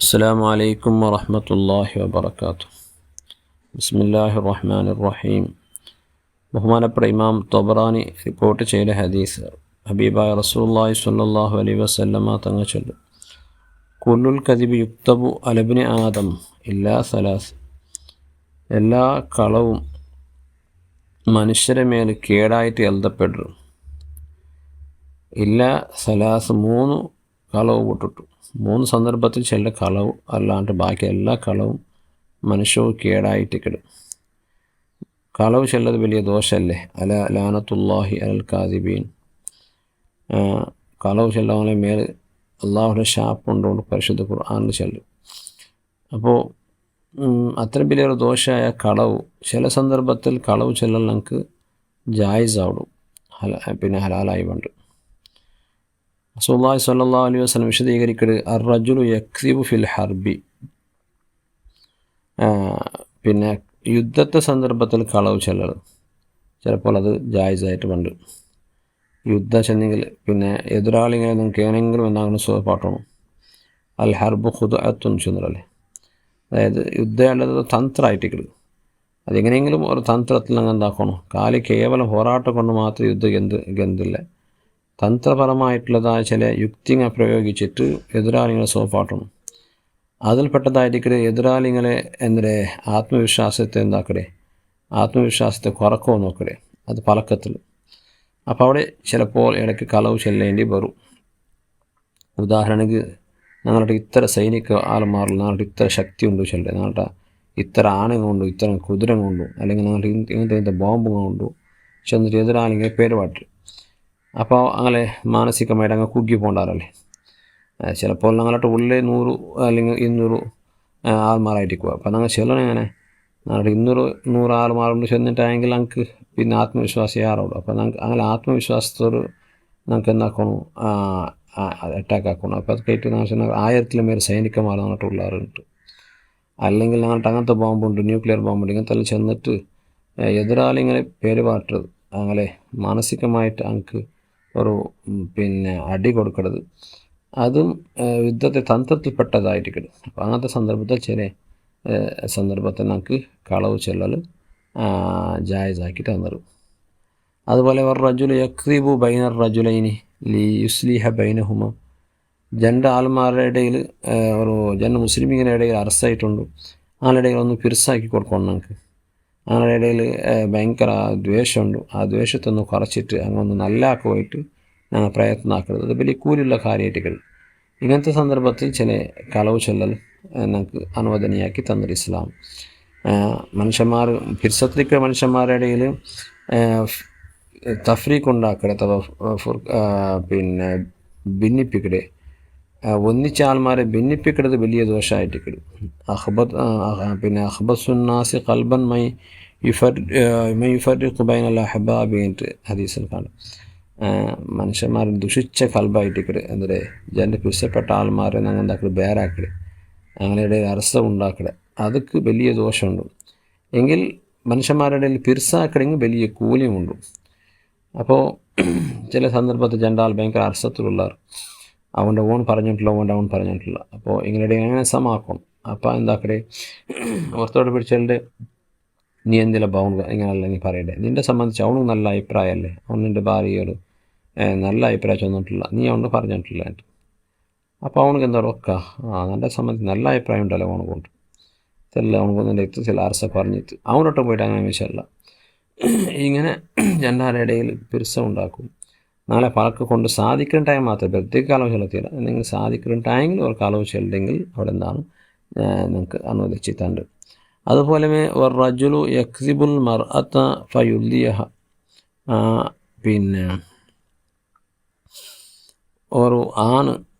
അസ്സലാമു അലൈക്കും വറഹ്മത്തുള്ളാഹി വബറകാതുഹു. ബിസ്മില്ലാഹിർ റഹ്മാനിർ റഹീം. ബഹുമാനപ്പെട്ട ഇമാം തൊബറാനി റിപ്പോർട്ട് ചെയ്ത ഹദീസ്, ഹബീബായ റസൂലുള്ളാഹി സ്വല്ലല്ലാഹു അലൈഹി വസല്ലമ തങ്ങൾ ചൊല്ലും, കുല്ലുൽ കദിബി യുക്തബു അലബ്നി ആദം ഇല്ലാ സലാസ്. എല്ലാ കളവും മനുഷ്യരെ മേൽ കേടായിട്ട് എഴുതപ്പെടും. ഇല്ല സലാസ്, 3 കളവ് വിട്ടിട്ടു. 3 സന്ദർഭത്തിൽ ചില കളവ് അല്ലാണ്ട് ബാക്കി എല്ലാ കളവും മനുഷ്യവും കേടായിട്ട് കിടും. കളവ് ചെല്ലത് വലിയ ദോഷമല്ലേ? അല ലാനത്തുല്ലാഹി അലൽ കാദിബീൻ. കളവ് ചെല്ലവനെ മേൽ അള്ളാഹുടെ ശാപ്പുണ്ടോണ്ട് പരിശുദ്ധ ഖുർആനിൽ ചെല്ലും. അപ്പോൾ അത്രയും വലിയൊരു ദോഷമായ കളവ് ചില സന്ദർഭത്തിൽ കളവ് ചെല്ലൽ നമുക്ക് ജായിസാവിടും, പിന്നെ ഹലാലായി വേണ്ട. റസൂലുള്ളാഹി സ്വല്ലല്ലാഹു അലൈഹി വസല്ലം വിശദീകരിക്കുന്നത്, അർ-റജുലു യക്സിബു ഫിൽ ഹർബി. പിന്നെ യുദ്ധത്തെ സന്ദർഭത്തിൽ കളവ് ചെല്ലൽ ചിലപ്പോൾ അത് ജായിസായിട്ട് വേണ്ട. യുദ്ധം ചെന്നെങ്കിൽ പിന്നെ എതിരാളികളെ നമുക്ക് ഏനെങ്കിലും എന്നാകുന്ന സുഖപ്പാട്ടണം. അൽ ഹർബു ഖുദ്അത്തുൻ ചെന്നല്ലേ, അതായത് യുദ്ധം അല്ലാതെ തന്ത്രമായിട്ട് കിട്ടും. അതെങ്ങനെയെങ്കിലും ഒരു തന്ത്രത്തിൽ അങ്ങ് എന്താക്കണം. കാലി കേവലം പോരാട്ടം കൊണ്ട് മാത്രം യുദ്ധം ഗന്ധില്ല. തന്ത്രപരമായിട്ടുള്ളതായ ചില യുക്തിങ്ങൾ പ്രയോഗിച്ചിട്ട് എതിരാളികളെ സോപ്പാട്ടണം. അതിൽപ്പെട്ടതായിരിക്കും എതിരാളികളെ ആത്മവിശ്വാസത്തെ ആത്മവിശ്വാസത്തെ കുറക്കുമോ നോക്കടേ, അത് പലക്കത്തിൽ. അപ്പോൾ അവിടെ ചിലപ്പോൾ ഇടയ്ക്ക് കളവ് ചെല്ലേണ്ടി വരും. ഉദാഹരണക്ക് ഞങ്ങളുടെ ഇത്ര സൈനിക ആൾമാരിൽ ഞങ്ങളുടെ ഇത്ര ശക്തി ഉണ്ട് ചെല്ലേ, ഞങ്ങളുടെ ഇത്ര ആന കൊണ്ടു, ഇത്ര കുതിര കൊണ്ടു, അല്ലെങ്കിൽ ഞങ്ങളുടെ ഇങ്ങനത്തെ ബോംബ് കൊണ്ടു ചെന്നിട്ട് എതിരാളികളെ പേരുപാട്ട്. അപ്പോൾ അങ്ങനെ മാനസികമായിട്ട് അങ്ങ് കുഗ്ഗി പോണ്ടാറല്ലേ. ചിലപ്പോൾ ഞങ്ങളുടെ ഉള്ളിൽ 100 അല്ലെങ്കിൽ 200 ആൾമാരായിരിക്കും. അപ്പോൾ ഞങ്ങൾ ചെല്ലണം എങ്ങനെ ഞങ്ങളുടെ 200 ആൾമാരുണ്ട് ചെന്നിട്ടായെങ്കിൽ ഞങ്ങൾക്ക് പിന്നെ ആത്മവിശ്വാസം ഏറാവുള്ളൂ. അപ്പോൾ ഞങ്ങൾക്ക് അങ്ങനെ ആത്മവിശ്വാസത്തോട് ഞങ്ങൾക്ക് എന്താക്കണം, അറ്റാക്ക് ആക്കണം. അപ്പോൾ അത് കേട്ട് ഞങ്ങൾ 1000 മേൽ സൈനികന്മാർ ഞങ്ങളുടെ ഉള്ളാറുണ്ട്. അല്ലെങ്കിൽ ഞങ്ങളുടെ അങ്ങനത്തെ ബോംബുണ്ട്, ന്യൂക്ലിയർ ബോംബുണ്ട്. ഇങ്ങനത്തെ ചെന്നിട്ട് എതിരാളിങ്ങനെ പേരുപാട്ടത് അങ്ങനെ മാനസികമായിട്ട് ഞങ്ങൾക്ക് ഒരു പിന്നെ അടി കൊടുക്കരുത്. അതും യുദ്ധത്തെ തന്ത്രത്തിൽപ്പെട്ടതായിരിക്കും. അപ്പോൾ അങ്ങനത്തെ സന്ദർഭത്തിൽ ചില സന്ദർഭത്തിൽ നമുക്ക് കളവ് ചെല്ലൽ ജായിസാക്കിയിട്ട് തന്നിരും. അതുപോലെ റജുലു യക്സിബു ബൈനർ റജുലൈനി ലി യുസ്ലിഹ ബൈനഹുമ. 2 ആൾമാരുടെ ഇടയിൽ ഒരു മുസ്ലിമിങ്ങളുടെ ഇടയിൽ അറസ്റ്റായിട്ടുണ്ട്. അങ്ങനെ ഇടയിൽ ഒന്ന് പിർസാക്കി കൊടുക്കണം നമുക്ക്. അങ്ങനെ ഇടയിൽ ഭയങ്കര ദ്വേഷമുണ്ട്. ആ ദ്വേഷത്തൊന്ന് കുറച്ചിട്ട് അങ്ങൊന്ന് നല്ലാക്കി പോയിട്ട് ഞങ്ങൾ പ്രയത്നമാക്കരുത്. അത് വലിയ കൂലിയുള്ള കാര്യമായിട്ട്. ഇങ്ങനത്തെ സന്ദർഭത്തിൽ ചില കളവ് ചെല്ലൽ ഞങ്ങൾക്ക് അനുവദനീയാക്കി തന്നൊരു ഇസ്ലാം. മനുഷ്യന്മാർ ഫിർസത്തിലേക്ക് മനുഷ്യന്മാരുടെ ഇടയിൽ തഫ്രീഖ് ഉണ്ടാക്കരുത്, അഥവാ പിന്നെ ഭിന്നിപ്പിക്കരുത്. ഒന്നിച്ച ആൾമാരെ ഭിന്നിപ്പിക്കരുത് വലിയ ദോഷമായിട്ട് കിടും. പിന്നെ അഖ്ബസുന്നാസി ഖൽബൻ മൈ യുഫർരിഖു ബൈനൽ അഹ്ബാബി എന്നിട്ട് ഹദീസിൽ കാണും. മനുഷ്യന്മാർ ദുഷിച്ച കൽബായിട്ട് ജൻ്റെ പിരിച്ചപ്പെട്ട ആൾമാരെ ഞങ്ങൾ എന്താക്കരുത്, ബേരാക്കരുത്, അങ്ങനെ അറസ്റ്റ് ഉണ്ടാക്കരുത്. അതൊക്കെ വലിയ ദോഷമുണ്ട്. എങ്കിൽ മനുഷ്യന്മാരുടെ പിരിസാക്കണമെങ്കിൽ വലിയ കൂലിയുമുണ്ട്. അപ്പോൾ ചില സന്ദർഭത്തിൽ ജണ്ടാൽ ഭയങ്കര അറസത്തിലുള്ളവർ അവൻ്റെ ഓൺ പറഞ്ഞിട്ടില്ല. അപ്പോൾ ഇങ്ങനെ അങ്ങനെ സമാക്കണം. അപ്പോൾ എന്താക്കടേ, ഓർത്തോടെ പിടിച്ചതിൻ്റെ നീ എന്തെങ്കിലും ബൗണ്ട് ഇങ്ങനെയല്ല നീ പറയണ്ടേ. നിന്നെ സംബന്ധിച്ച് അവനും നല്ല അഭിപ്രായമല്ലേ, അവൻ നിൻ്റെ ഭാര്യയോട് നല്ല അഭിപ്രായം ചെന്നിട്ടില്ല, നീ അവനോട് പറഞ്ഞിട്ടില്ല. അപ്പോൾ അവനക്ക് എന്താ ഒക്കെ നല്ല സംബന്ധിച്ച് നല്ല അഭിപ്രായം ഉണ്ടല്ലോ അവനെ കൊണ്ട് അവനക്ക് നിൻ്റെ ചില അറസ പറഞ്ഞിട്ട് അവനോട്ട് പോയിട്ട് അങ്ങനെ വിഷയമല്ല. ഇങ്ങനെ ജനാരുടെ ഇടയിൽ പിരിസം ഉണ്ടാക്കും. നാളെ പലക്ക് കൊണ്ട് സാധിക്കുന്ന ടൈം മാത്രമേ പ്രത്യേക കളവ് ചെലുത്തിയില്ല. എന്തെങ്കിലും സാധിക്കുന്ന ടൈമിൽ ഒരു കളവ് ചെല്ലെങ്കിൽ അവിടെ എന്താണ് നിങ്ങൾക്ക് അനുവദിച്ചിട്ടുണ്ട്. അതുപോലെ റജുലു യക്സിബുൽ മർഅത ഫയുല്ലിയഹ. പിന്നെ ഒരു ആണ്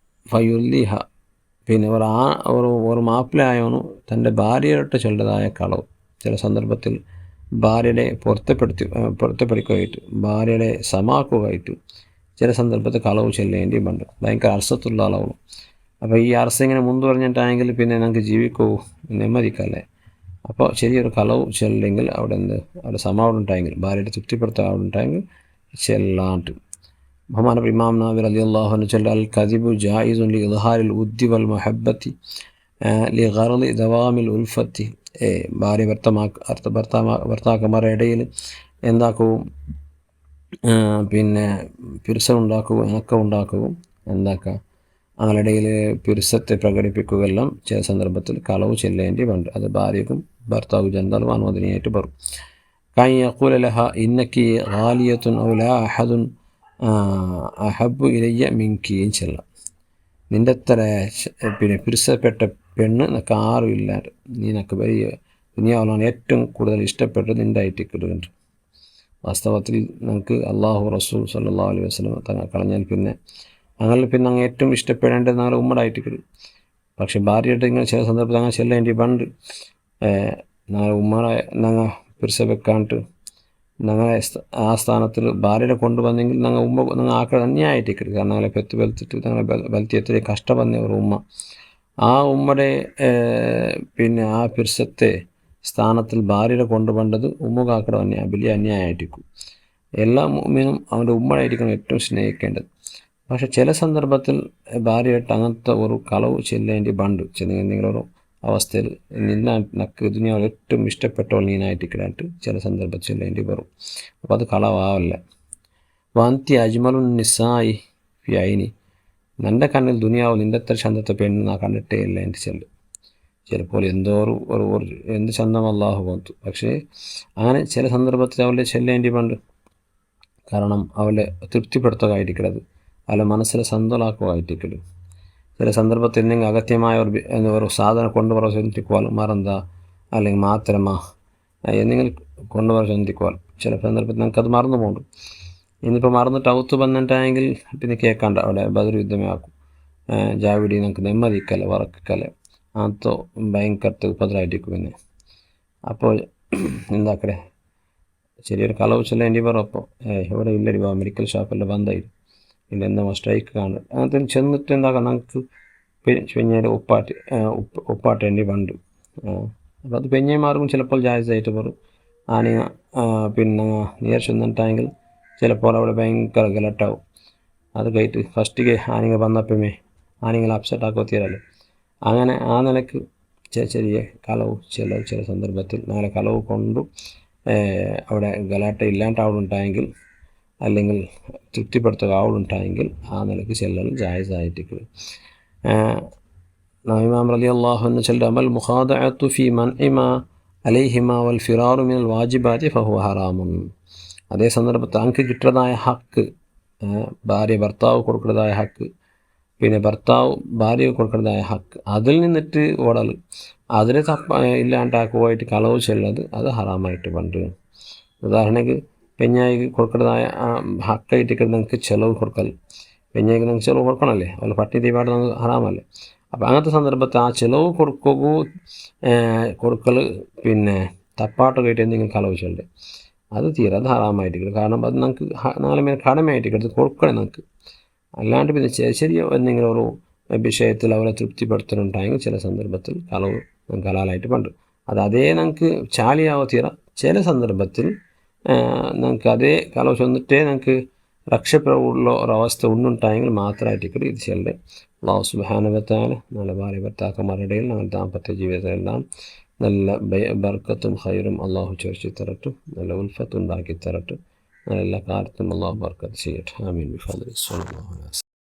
ഫയുല്ലിഹ, പിന്നെ ഒരു മാപ്പിളയായവನು തൻ്റെ ഭാര്യയോട്ട് ചെല്ലതായ കളവ് ചില സന്ദർഭത്തിൽ ഭാര്യയുടെ പുറത്തെപ്പെടുക്കുകയായിട്ട് ഭാര്യയുടെ സമാക്കുകയായിട്ട് ചില സന്ദർഭത്തിൽ കളവ് ചെല്ലേണ്ടി ഉണ്ട്. ഭയങ്കര അർസത്തുള്ള ആളാവും. അപ്പോൾ ഈ അർസ ഇങ്ങനെ മുൻപ് പറഞ്ഞിട്ടാണെങ്കിൽ പിന്നെ നമുക്ക് ജീവിക്കൂ നെമ്മതിക്കല്ലേ. അപ്പോൾ ചെറിയൊരു കളവ് ചെല്ലെങ്കിൽ അവിടെ സമാവുണ്ടായെങ്കിൽ ഭാര്യയുടെ തൃപ്തിപ്പെടുത്താവുണ്ടായെങ്കിൽ ചെല്ലാണ്ട്. ബഹുമാനപ്പെട്ട ഇമാം നവവി റളിയല്ലാഹു അൻഹു ചൊല്ലി, അൽ കദിബു ജായിസുൻ ലി ഇദ്ഹാരിൽ ഉദ്ദി വൽ മഹബ്ബത്തി ലിഗർളി ദവാമിൽ ഉൽഫത്തി ഭാര്യ ഭർത്താക്കന്മാരുടെ ഇടയിൽ എന്താക്കും, പിന്നെ പിരുസമുണ്ടാക്കുകയും ഇണക്കം ഉണ്ടാക്കുകയും എന്താക്കുക അവരുടെ പിരുസത്തെ പ്രകടിപ്പിക്കുകയെല്ലാം ചില സന്ദർഭത്തിൽ കളവ് ചെല്ലേണ്ടി ഉണ്ട്. അത് ഭാര്യക്കും ഭർത്താവ് രണ്ടാളും അനുവദനീയമായിട്ട് പറയും. കൈ യഖൂല ലഹ ഇന്നക്കി ഗാലിയത്തുൻ ഔ ലാ അഹദുൻ അഹബ്ബു ഇലയ്യ മിൻകിയും ചെല്ലാം. നിൻ്റെ അത്ര പിന്നെ പിരുസപ്പെട്ട പെണ്ണ് നിനക്ക് ആരും ഇല്ലാണ്ട്, നീ നിനക്ക് വലിയ ദുനിയാവിലാണ് ഏറ്റവും കൂടുതൽ ഇഷ്ടപ്പെട്ടത് നിൻ്റെ ആയിട്ടിടുന്നുണ്ട്. വാസ്തവത്തിൽ നമുക്ക് അള്ളാഹു റസൂൽ സല്ലല്ലാഹു അലൈഹി വസല്ലം തങ്ങൾ കളഞ്ഞാൽ പിന്നെ അങ്ങ് ഏറ്റവും ഇഷ്ടപ്പെടേണ്ടത് ഞങ്ങളുടെ ഉമ്മടായിട്ടിടും. പക്ഷെ ഭാര്യയുടെ ഇങ്ങനെ ചില സന്ദർഭത്തിൽ അങ്ങനെ ചെല്ലേണ്ടി പണ്ട് ഞങ്ങൾ ഉമ്മറെ ഞങ്ങൾ പിരുസ വെക്കാണ്ട് ഞങ്ങളെ ആ സ്ഥാനത്തിൽ ഭാര്യയുടെ കൊണ്ടുവന്നെങ്കിൽ ഞങ്ങൾ ആക്കളെ തന്നെയായിട്ടിക്കരുത്. കാരണം ഞങ്ങളെ വെളുത്തിട്ട് ഞങ്ങളെ ബലത്തി എത്ര കഷ്ടപ്പെടുന്ന ഒരു ഉമ്മ, ആ ഉമ്മയുടെ പിന്നെ ആ പിരുസത്തെ സ്ഥാനത്തിൽ ഭാര്യയുടെ കൊണ്ടുപോകേണ്ടത് ഉമ്മുകാക്കടെ വലിയ അന്യായമായിട്ടിരിക്കും. എല്ലാ മുഅ്മിനും അവൻ്റെ ഉമ്മയായിരിക്കണം ഏറ്റവും സ്നേഹിക്കേണ്ടത്. പക്ഷെ ചില സന്ദർഭത്തിൽ ഭാര്യയായിട്ട് അങ്ങനത്തെ ഒരു കളവ് ചെല്ലേണ്ടി പണ്ട് നിങ്ങളൊരു അവസ്ഥയിൽ നക്ക് ദുനിയാവിൽ ഏറ്റവും ഇഷ്ടപ്പെട്ടവൾ നീനായിട്ടിക്കിടാണ്ട് ചില സന്ദർഭത്തിൽ ചെല്ലേണ്ടി വരും. അപ്പോൾ അത് കളവാവല്ല. വാന്തി അജ്മലു നിസായി ഫി ഐനി, നിൻ്റെ കണ്ണിൽ ദുനിയാവ് നിൻ്റെ അത്ര ചന്തത്തെ പെണ്ണ് ഞാൻ കണ്ടിട്ടേ ഇല്ല എൻ്റെ ചിലപ്പോൾ എന്തോ എന്ത് ചന്തം അല്ലാഹു വന്നു. പക്ഷേ അങ്ങനെ ചില സന്ദർഭത്തിൽ അവളെ ചെല്ലേണ്ടി പണ്ട്. കാരണം അവളെ തൃപ്തിപ്പെടുത്തുകയായിരിക്കരുത്, അവളെ മനസ്സിലെ സന്തോഷമാക്കുവായിട്ടിക്കലും. ചില സന്ദർഭത്തിൽ എന്തെങ്കിലും അഗത്യമായ ഒരു സാധനം കൊണ്ടുവരാൻ ചിന്തിക്കുവാൻ മറന്താ അല്ലെങ്കിൽ മാത്രമാ എന്തെങ്കിലും കൊണ്ടുവരാൻ ചിന്തിക്കുവാൻ ചില സന്ദർഭത്തിൽ നമുക്കത് മറന്നു പോകും. ഇന്നിപ്പോൾ മറന്നിട്ട് ഔത്ത് വന്നിട്ടായെങ്കിൽ പിന്നെ കേൾക്കാണ്ട അവിടെ ബദർ യുദ്ധമേ ആക്കും. ജാവിടി നമുക്ക് നെമ്മതിക്കല വറക്കല അതോ ഭയങ്കര ഉപദ്രവായിട്ടിരിക്കും. പിന്നെ അപ്പോൾ എന്താക്കടെ ചെറിയൊരു കളവ് ചെല്ലേണ്ടി വരും. അപ്പോൾ ഇവിടെ ഇല്ലടി മെഡിക്കൽ ഷോപ്പെല്ലാം ബന്ധായിരുന്നു, ഇല്ല എന്താ സ്ട്രൈക്ക് കാണുന്നത്. അങ്ങനത്തെ ചെന്നിട്ട് എന്താക്കാം നമുക്ക് പെഞ്ഞയുടെ ഉപ്പാട്ടേണ്ടി പണ്ട്. അപ്പോൾ അത് പെഞ്ഞമാർക്കും ചിലപ്പോൾ ജായസായിട്ട് വരും. ആണിങ്ങ പിന്നെ നേരെ ചെന്നിട്ടായെങ്കിൽ ചിലപ്പോൾ അവിടെ ഭയങ്കര ഗലട്ടാവും. അത് കഴിഞ്ഞിട്ട് ഫസ്റ്റ് ആണിങ്ങ വന്നപ്പോഴേ ആണിങ്ങൾ അപ്സെറ്റ് ആക്കത്തിയല്ലോ. അങ്ങനെ ആ നിലക്ക് ചെറിയ കളവ് ചില സന്ദർഭത്തിൽ ഞങ്ങളെ കളവ് കൊണ്ടു അവിടെ ഗലാട്ട ഇല്ലാണ്ട് ആളുണ്ടായെങ്കിൽ അല്ലെങ്കിൽ തൃപ്തിപ്പെടുത്തുക ആളുണ്ടായെങ്കിൽ ആ നിലക്ക് ചെല്ലൽ ജായിസായിട്ട്. ഇമാം റളിയല്ലാഹു അൻഹു ചൊല്ലുന്നു, അമൽ മുഖാദഅതു ഫീ മൻഇമ അലൈഹിമ വൽ ഫിറാറു മിനൽ വാജിബാതി ഫഹുവ ഹറാമുൻ. അതേ സന്ദർഭത്തിൽ അങ്ങക്ക് കിട്ടുന്നതായ ഹക്ക്, ഭാര്യ ഭർത്താവ് കൊടുക്കുന്നതായ ഹക്ക്, പിന്നെ ഭർത്താവ് ഭാര്യ കൊടുക്കുന്നതായ ഹക്ക്, അതിൽ നിന്നിട്ട് ഓടൽ, അതിനെ ഇല്ലാണ്ടാക്കുമായിട്ട് കളവ് ചെല്ലുന്നത് അത് ഹറാമായിട്ട് പണ്ട്. ഉദാഹരണക്ക് പെഞ്ഞായിക്ക് കൊടുക്കുന്നതായ ഹക്കായിട്ട് നിങ്ങൾക്ക് ചിലവ് കൊടുക്കൽ, പെഞ്ഞായിക്ക് നിങ്ങൾക്ക് ചിലവ് കൊടുക്കണമല്ലേ, അതുപോലെ പട്ടി തീപാട് നമുക്ക് ഹറാമല്ലേ. അപ്പോൾ അങ്ങനത്തെ സന്ദർഭത്തിൽ ആ ചിലവ് കൊടുക്കൽ പിന്നെ തപ്പാട്ടൊക്കെ എന്തെങ്കിലും കളവ് ചെല്ലുക അത് അത് ഹറാമായിട്ട്. കാരണം അത് നമുക്ക് നാളെ മേലെ കടമയായിട്ട് കൊടുക്കണം നമുക്ക്. അല്ലാണ്ട് പിന്നെ ശരിയോ എന്തെങ്കിലും ഒരു വിഷയത്തിൽ അവരെ തൃപ്തിപ്പെടുത്തുന്നുണ്ടായെങ്കിൽ ചില സന്ദർഭത്തിൽ കളവ് നമുക്ക് ഹലാലായിട്ട് പണ്ട്. അതേ നമുക്ക് ചാലിയാവോ ചില സന്ദർഭത്തിൽ നമുക്ക് അതേ കളവ് ചെന്നിട്ടേ നമുക്ക് രക്ഷപ്പെടുള്ള ഒരവസ്ഥ ഉണ്ടുണ്ടായെങ്കിൽ മാത്രമായിട്ട് ഇത് ചെല്ലെ. അല്ലാഹു സുബ്ഹാനഹു വ തആല നല്ല ഭാര്യ ഭർത്താക്കന്മാരുടെ ഇടയിൽ ഞങ്ങൾ ദാമ്പത്യ ജീവിതത്തിലെല്ലാം നല്ല ബർക്കത്തും ഖൈറും അള്ളാഹു ചൊരിച്ചു തരട്ടെ, നല്ല ഉൽഫത്ത് ഉണ്ടാക്കി തരട്ടെ, നല്ല എല്ലാ കാര്യത്തിലും അള്ളാഹു ബർക്കത്ത് ചെയ്യട്ടെ. ആമീൻ ബിഫദ്ലിഹി സ്വല്ലല്ലാഹു അലൈഹി വസല്ലം.